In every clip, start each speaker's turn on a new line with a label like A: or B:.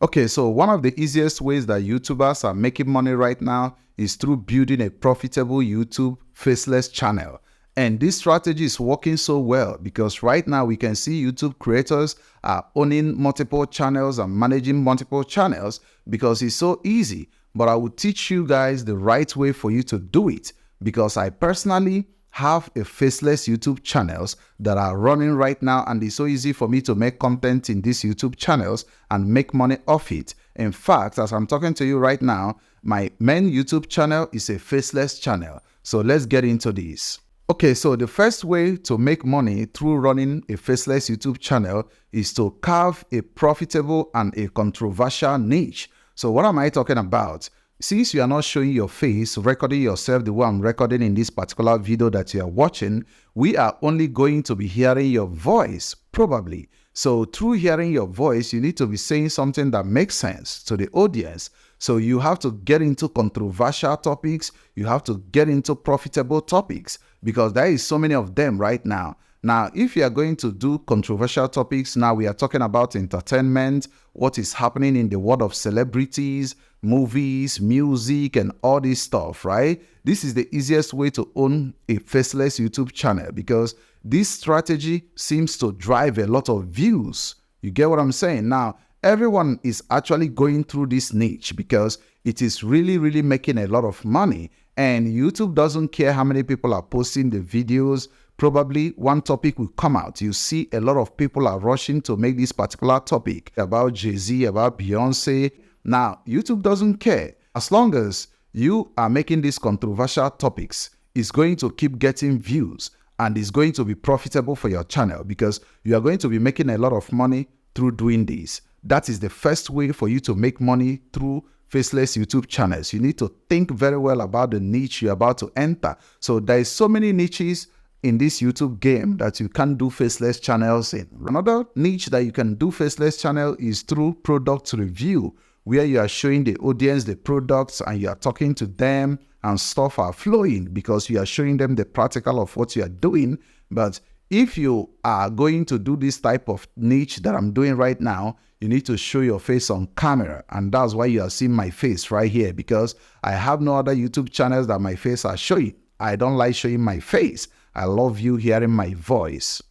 A: Okay, so one of the easiest ways that YouTubers are making money right now is through building a profitable YouTube faceless channel. And this strategy is working so well because right now we can see YouTube creators are owning multiple channels and managing multiple channels because it's so easy. But I will teach you guys the right way for you to do it because I personally have a faceless YouTube channels that are running right now, and it's so easy for me to make content in these YouTube channels and make money off it. In fact, as I'm talking to you right now, my main YouTube channel is a faceless channel. So let's get into this. Okay, so the first way to make money through running a faceless YouTube channel is to carve a profitable and a controversial niche. So what am I talking about? Since you are not showing your face, recording yourself the way I'm recording in this particular video that you are watching, we are only going to be hearing your voice, probably. So through hearing your voice, you need to be saying something that makes sense to the audience. So you have to get into controversial topics, you have to get into profitable topics, because there is so many of them right now. Now, if you are going to do controversial topics, now we are talking about entertainment, what is happening in the world of celebrities, movies, music, and all this stuff, right? This is the easiest way to own a faceless YouTube channel because this strategy seems to drive a lot of views. You get what I'm saying? Now, everyone is actually going through this niche because it is really making a lot of money, and YouTube doesn't care how many people are posting the videos. Probably one topic will come out. You see a lot of people are rushing to make this particular topic about Jay-Z, about Beyonce. Now, YouTube doesn't care. As long as you are making these controversial topics, it's going to keep getting views and it's going to be profitable for your channel because you are going to be making a lot of money through doing this. That is the first way for you to make money through faceless YouTube channels. You need to think very well about the niche you're about to enter. So there is so many niches in this YouTube game that you can do faceless channels in. Another niche that you can do faceless channel is through product review, where you are showing the audience the products and you are talking to them and stuff are flowing because you are showing them the practical of what you are doing. But if you are going to do this type of niche that I'm doing right now, you need to show your face on camera, and that's why you are seeing my face right here, because I have no other YouTube channels that my face are showing. I don't like showing my face. I love you hearing my voice.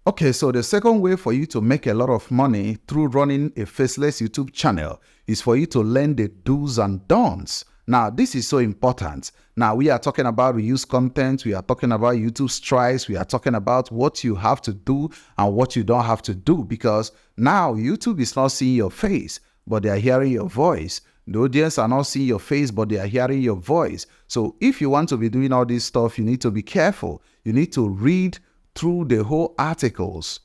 A: Okay, so the second way for you to make a lot of money through running a faceless YouTube channel is for you to learn the do's and don'ts. Now, this is so important. Now, we are talking about reuse content. We are talking about YouTube strikes. We are talking about what you have to do and what you don't have to do, because now YouTube is not seeing your face, but they are hearing your voice. The audience are not seeing your face, but they are hearing your voice. So if you want to be doing all this stuff, you need to be careful. You need to read through the whole articles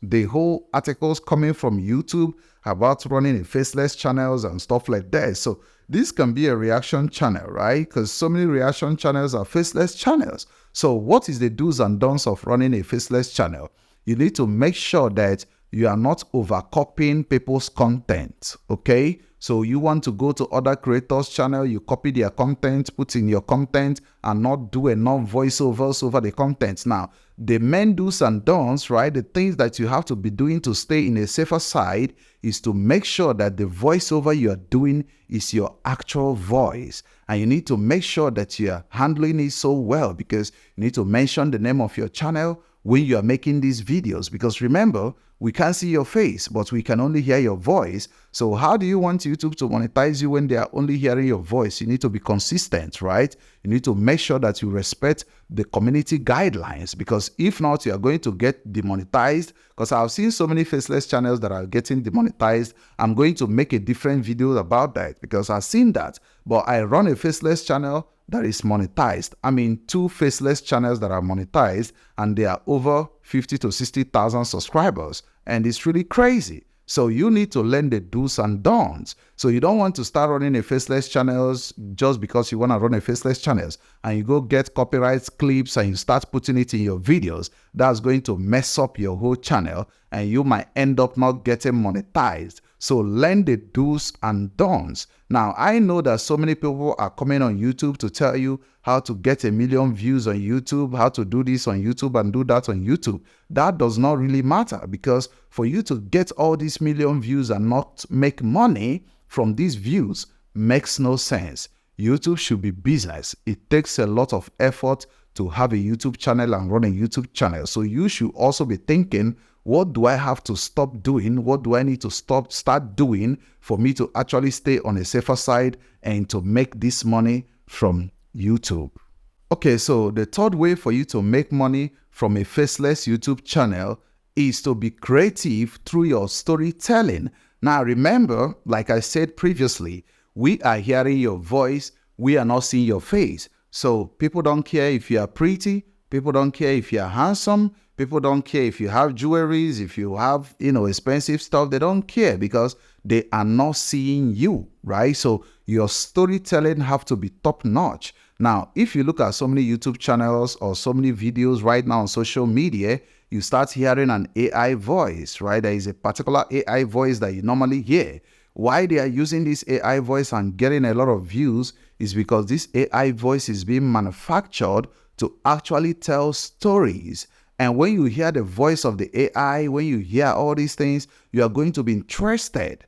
A: coming from YouTube about running a faceless channels and stuff like that. So this can be a reaction channel, right? Because so many reaction channels are faceless channels. So what is the do's and don'ts of running a faceless channel? You need to make sure that you are not overcopying people's content, okay? So you want to go to other creators' channel, you copy their content, put in your content, and not do enough voiceovers over the content. Now, the main do's and don'ts, right? The things that you have to be doing to stay in a safer side is to make sure that the voiceover you are doing is your actual voice. And you need to make sure that you are handling it so well, because you need to mention the name of your channel when you are making these videos, because remember, we can't see your face, but we can only hear your voice. So how do you want YouTube to monetize you when they are only hearing your voice? You need to be consistent, right? You need to make sure that you respect the community guidelines, because if not, you are going to get demonetized. Because I've seen so many faceless channels that are getting demonetized. I'm going to make a different video about that because I've seen that. But I run a faceless channel that is monetized. I mean, 2 faceless channels that are monetized, and they are over 50 to 60,000 subscribers. And it's really crazy. So you need to learn the do's and don'ts. So you don't want to start running a faceless channels just because you want to run a faceless channels and you go get copyright clips and you start putting it in your videos. That's going to mess up your whole channel and you might end up not getting monetized. So learn the do's and don'ts. Now, I know that so many people are coming on YouTube to tell you how to get 1 million views on YouTube, how to do this on YouTube and do that on YouTube. That does not really matter, because for you to get all these 1 million views and not make money, from these views makes no sense. YouTube should be business. It takes a lot of effort to have a YouTube channel and run a YouTube channel. So you should also be thinking, what do I have to stop doing? What do I need to start doing for me to actually stay on a safer side and to make this money from YouTube? Okay, so the third way for you to make money from a faceless YouTube channel is to be creative through your storytelling. Now remember, like I said previously, we are hearing your voice, we are not seeing your face. So people don't care if you are pretty, people don't care if you are handsome, people don't care if you have jewelries, if you have, expensive stuff. They don't care because they are not seeing you, right? So your storytelling have to be top notch. Now, if you look at so many YouTube channels or so many videos right now on social media, you start hearing an AI voice, right? There is a particular AI voice that you normally hear. Why they are using this AI voice and getting a lot of views is because this AI voice is being manufactured to actually tell stories. And when you hear the voice of the AI, when you hear all these things, you are going to be interested.